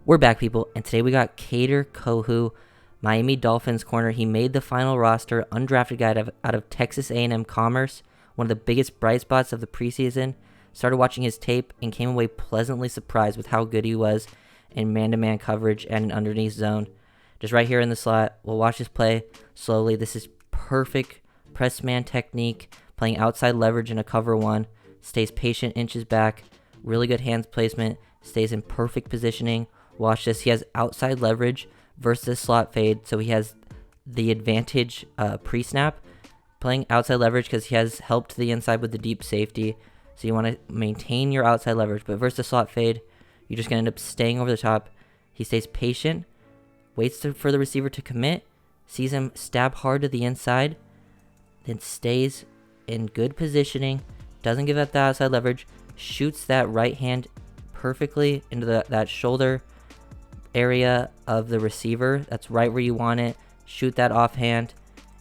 We're back, people, and today we got Kader Kohou, Miami Dolphins corner. He made the final roster, undrafted guy out of Texas A&M Commerce, one of the biggest bright spots of the preseason. Started watching his tape and came away pleasantly surprised with how good he was in man-to-man coverage and an underneath zone. Just right here in the slot, we'll watch this play slowly. This is perfect press man technique, playing outside leverage in a cover one, stays patient, inches back, really good hands placement, stays in perfect positioning. Watch this. He has outside leverage versus slot fade, so he has the advantage pre-snap playing outside leverage because he has help to the inside with the deep safety. So you want to maintain your outside leverage, but versus slot fade, you're just going to end up staying over the top. He stays patient, waits for the receiver to commit, sees him stab hard to the inside, then stays in good positioning, doesn't give up the outside leverage, shoots that right hand perfectly into that shoulder area of the receiver. That's right where you want it. Shoot that offhand,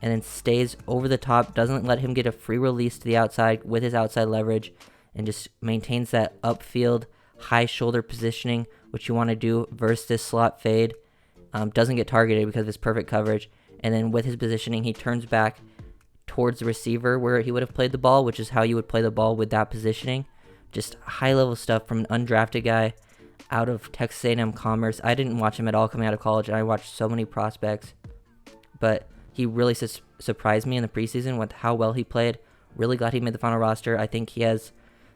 and then stays over the top, doesn't let him get a free release to the outside with his outside leverage, and just maintains that upfield high shoulder positioning, which you want to do versus this slot fade. Doesn't get targeted because of his perfect coverage, and then with his positioning, he turns back towards the receiver where he would have played the ball, which is how you would play the ball with that positioning. Just high level stuff from an undrafted guy out of Texas A&M Commerce. I didn't watch him at all coming out of college, and I watched so many prospects, but he really surprised me in the preseason with how well he played. Really glad he made the final roster. I think he has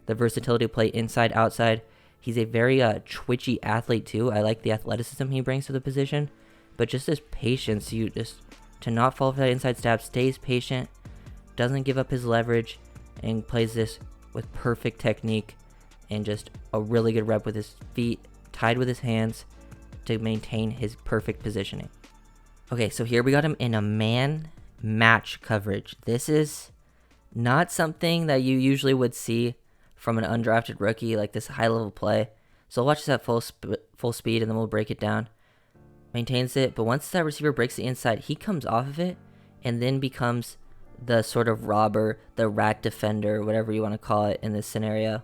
the versatility to play inside, outside. He's a very twitchy athlete too. I like the athleticism he brings to the position, but just his patience, to not fall for that inside stab, stays patient, doesn't give up his leverage, and plays this with perfect technique and just a really good rep with his feet tied with his hands to maintain his perfect positioning. Okay, so here we got him in a man match coverage. This is not something that you usually would see from an undrafted rookie, like this high level play. So I'll watch this at full speed and then we'll break it down. Maintains it, but once that receiver breaks the inside, he comes off of it and then becomes the sort of robber, the rat defender, whatever you want to call it in this scenario.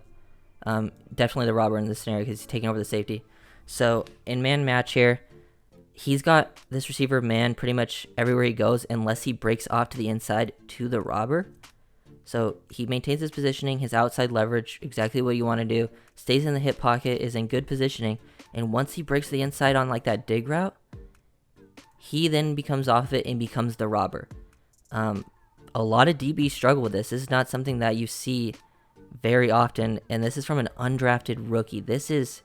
Definitely the robber in this scenario because he's taking over the safety. So in man match here, he's got this receiver man pretty much everywhere he goes unless he breaks off to the inside to the robber. So he maintains his positioning, his outside leverage, exactly what you want to do, stays in the hip pocket, is in good positioning, and once he breaks the inside on like that dig route, he then becomes off of it and becomes the robber. A lot of DBs struggle with this. This is not something that you see very often, and this is from an undrafted rookie. This is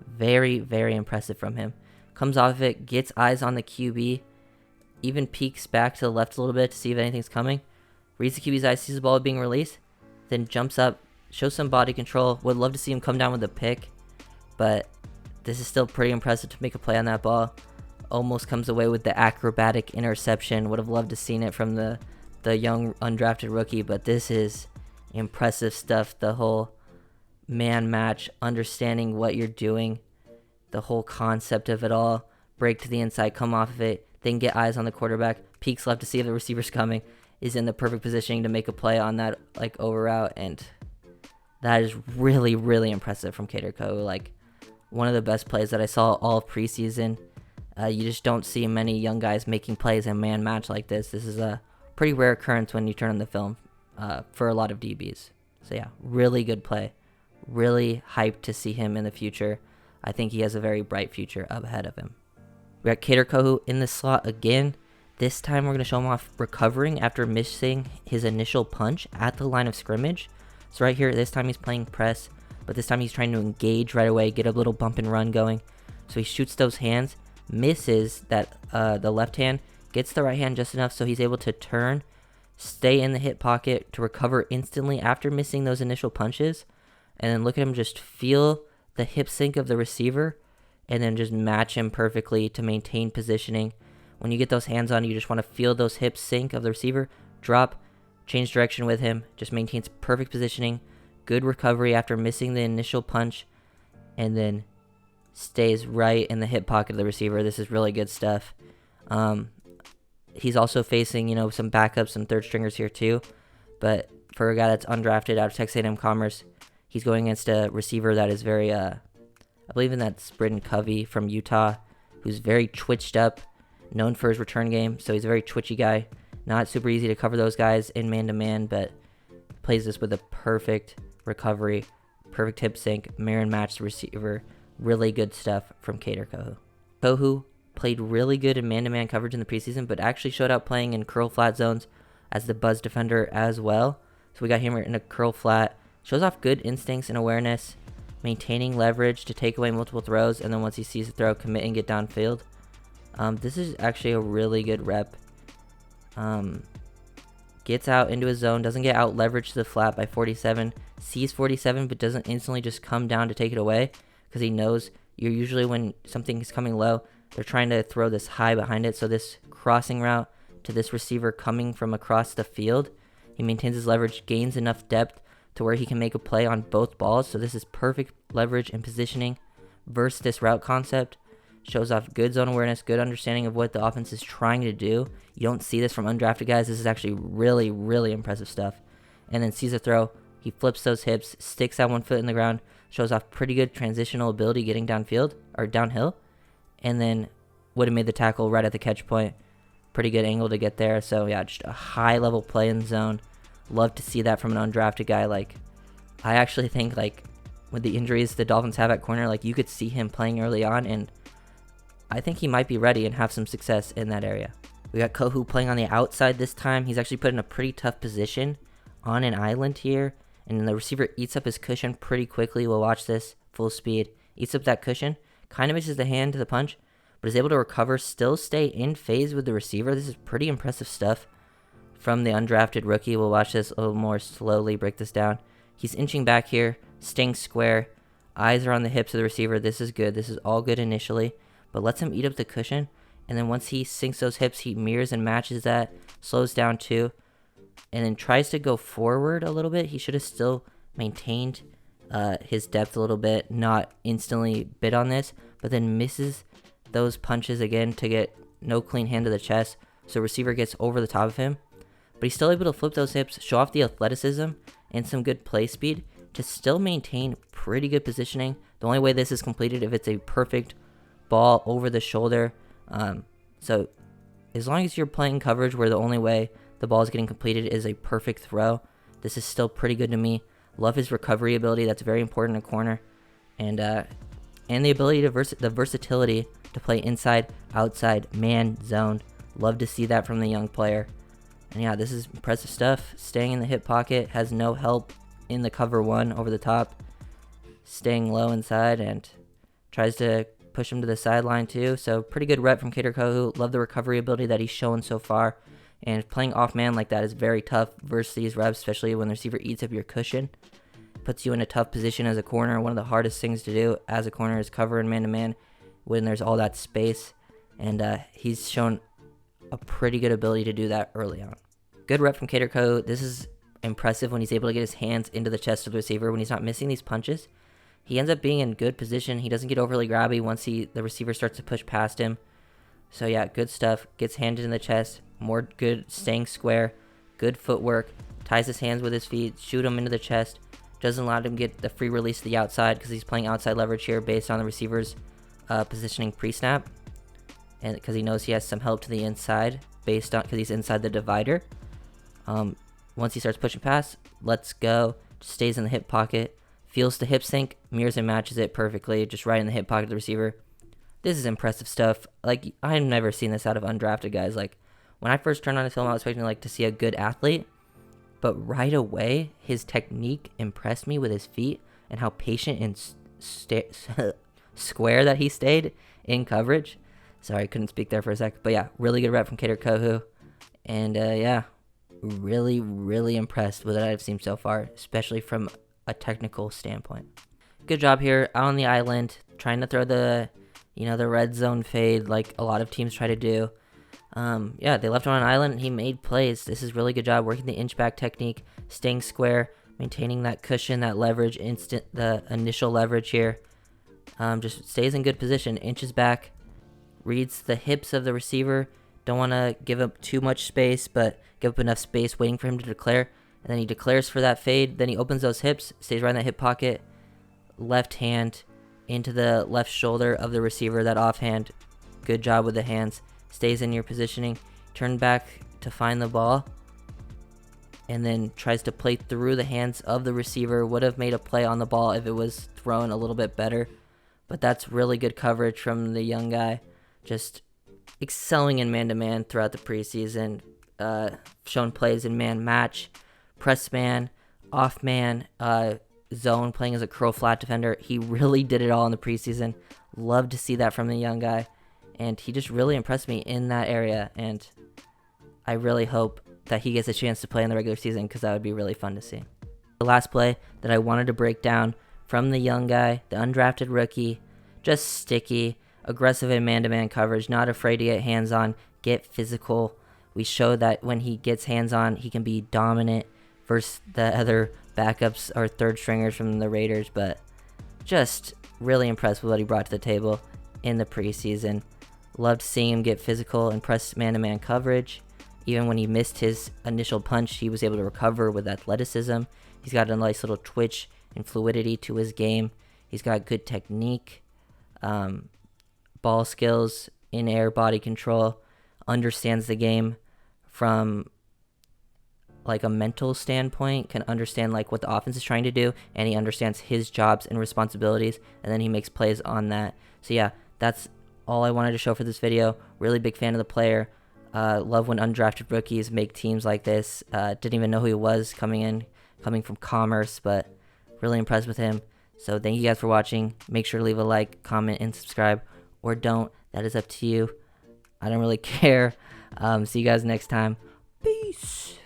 very, very impressive from him. Comes off of it, gets eyes on the QB, even peeks back to the left a little bit to see if anything's coming, reads the QB's eyes, sees the ball being released, then jumps up, shows some body control. Would love to see him come down with a pick, but this is still pretty impressive to make a play on that ball. Almost comes away with the acrobatic interception. Would have loved to seen it from the young undrafted rookie, but this is impressive stuff. The whole man match, understanding what you're doing, the whole concept of it all. Break to the inside, come off of it, then get eyes on the quarterback, peeks left to see if the receiver's coming, is in the perfect positioning to make a play on that like over route, and that is really, really impressive from Kader Kohou. Like one of the best plays that I saw all of preseason. You just don't see many young guys making plays in man match like this. This is a pretty rare occurrence when you turn on the film for a lot of DBs. So yeah, really good play. Really hyped to see him in the future. I think he has a very bright future up ahead of him. We got Kader Kohou in the slot again. This time we're going to show him off recovering after missing his initial punch at the line of scrimmage. So right here, this time he's playing press, but this time he's trying to engage right away, get a little bump and run going. So he shoots those hands, misses that the left hand, gets the right hand just enough so he's able to turn, stay in the hip pocket to recover instantly after missing those initial punches, and then look at him just feel the hip sync of the receiver and then just match him perfectly to maintain positioning. When you get those hands on, you just want to feel those hips sync of the receiver, drop, change direction with him, just maintains perfect positioning, good recovery after missing the initial punch, and then stays right in the hip pocket of the receiver. This is really good stuff. He's also facing, some backups, some third stringers here too, but for a guy that's undrafted out of Texas A&M Commerce, he's going against a receiver that is very I believe in that Britton Covey from Utah, who's very twitched up, known for his return game. So he's a very twitchy guy. Not super easy to cover those guys in man-to-man, but plays this with a perfect recovery, perfect hip sync, mirror and match the receiver. Really good stuff from Kader Kohou. Kohou played really good in man-to-man coverage in the preseason, but actually showed up playing in curl flat zones as the buzz defender as well. So we got him in a curl flat. Shows off good instincts and awareness, maintaining leverage to take away multiple throws, and then once he sees the throw, commit and get downfield. This is actually a really good rep. Gets out into his zone, doesn't get out leveraged to the flat by 47, sees 47, but doesn't instantly just come down to take it away, because he knows you're usually, when something is coming low, they're trying to throw this high behind it. So this crossing route to this receiver coming from across the field, he maintains his leverage, gains enough depth to where he can make a play on both balls. So this is perfect leverage and positioning versus this route concept. Shows off good zone awareness, good understanding of what the offense is trying to do. You don't see this from undrafted guys. This is actually really, really impressive stuff. And then sees a throw. He flips those hips, sticks that one foot in the ground, shows off pretty good transitional ability getting downfield or downhill. And then would have made the tackle right at the catch point. Pretty good angle to get there. So yeah, just a high level play in zone. Love to see that from an undrafted guy. Like, I actually think, like, with the injuries the Dolphins have at corner, like, you could see him playing early on, and I think he might be ready and have some success in that area. We got Kohou playing on the outside this time. He's actually put in a pretty tough position on an island here, and the receiver eats up his cushion pretty quickly. We'll watch this full speed. Eats up that cushion, kind of misses the hand to the punch, but is able to recover, still stay in phase with the receiver. This is pretty impressive stuff from the undrafted rookie. We'll watch this a little more slowly, break this down. He's inching back here, staying square. Eyes are on the hips of the receiver. This is good. This is all good initially, but lets him eat up the cushion. And then once he sinks those hips, he mirrors and matches that, slows down too, and then tries to go forward a little bit. He should have still maintained his depth a little bit, not instantly bit on this, but then misses those punches again to get no clean hand to the chest. So receiver gets over the top of him, but he's still able to flip those hips, show off the athleticism and some good play speed to still maintain pretty good positioning. The only way this is completed if it's a perfect ball over the shoulder. So as long as you're playing coverage where the only way the ball is getting completed is a perfect throw, this is still pretty good to me. Love his recovery ability. That's very important in a corner. And the ability to the versatility to play inside, outside, man, zone. Love to see that from the young player. And yeah, this is impressive stuff. Staying in the hip pocket, has no help in the cover one over the top. Staying low inside and tries to push him to the sideline too. So pretty good rep from Kader Kohou. Love the recovery ability that he's shown so far. And playing off man like that is very tough versus these reps, especially when the receiver eats up your cushion. Puts you in a tough position as a corner. One of the hardest things to do as a corner is cover in man-to-man when there's all that space. And he's shown a pretty good ability to do that early on. Good rep from Kader Kohou. This is impressive when he's able to get his hands into the chest of the receiver when he's not missing these punches. He ends up being in good position. He doesn't get overly grabby once the receiver starts to push past him. So yeah, good stuff. Gets handed in the chest. More good staying square. Good footwork. Ties his hands with his feet. Shoot him into the chest. Doesn't allow him to get the free release to the outside because he's playing outside leverage here based on the receiver's positioning pre-snap. And because he knows he has some help to the inside based on because he's inside the divider. Once he starts pushing past, lets go. Stays in the hip pocket. Feels the hip sink, mirrors and matches it perfectly, just right in the hip pocket of the receiver. This is impressive stuff. Like, I've never seen this out of undrafted guys. Like, when I first turned on his film, I was expecting to see a good athlete, but right away, his technique impressed me with his feet and how patient and square that he stayed in coverage. Sorry, I couldn't speak there for a sec, but yeah, really good rep from Kader Kohou, and yeah, really, really impressed with what I've seen so far, especially from a technical standpoint. Good job here out on the island, trying to throw the red zone fade like a lot of teams try to do. Yeah, they left him on an island and he made plays. This is really good job working the inch back technique, staying square, maintaining that cushion, that leverage, the initial leverage here. Just stays in good position, inches back, reads the hips of the receiver. Don't want to give up too much space, but give up enough space waiting for him to declare. And then he declares for that fade. Then he opens those hips, stays right in that hip pocket. Left hand into the left shoulder of the receiver, that offhand. Good job with the hands. Stays in your positioning. Turn back to find the ball. And then tries to play through the hands of the receiver. Would have made a play on the ball if it was thrown a little bit better. But that's really good coverage from the young guy. Just excelling in man-to-man throughout the preseason. Shown plays in man match, press man, off man, zone, playing as a curl flat defender. He really did it all in the preseason. Love to see that from the young guy. And he just really impressed me in that area. And I really hope that he gets a chance to play in the regular season, because that would be really fun to see. The last play that I wanted to break down from the young guy, the undrafted rookie, just sticky, aggressive in man-to-man coverage, not afraid to get hands-on, get physical. We showed that when he gets hands-on, he can be dominant versus the other backups or third stringers from the Raiders, but just really impressed with what he brought to the table in the preseason. Loved seeing him get physical and press man-to-man coverage. Even when he missed his initial punch, he was able to recover with athleticism. He's got a nice little twitch and fluidity to his game. He's got good technique, ball skills, in-air body control, understands the game from like a mental standpoint, can understand like what the offense is trying to do, and he understands his jobs and responsibilities, and then he makes plays on that. So yeah, that's all I wanted to show for this video. Really big fan of the player. Love when undrafted rookies make teams like this. Didn't even know who he was coming from Commerce, but really impressed with him. So thank you guys for watching. Make sure to leave a like, comment, and subscribe, or don't. That is up to you. I don't really care. See you guys next time. Peace.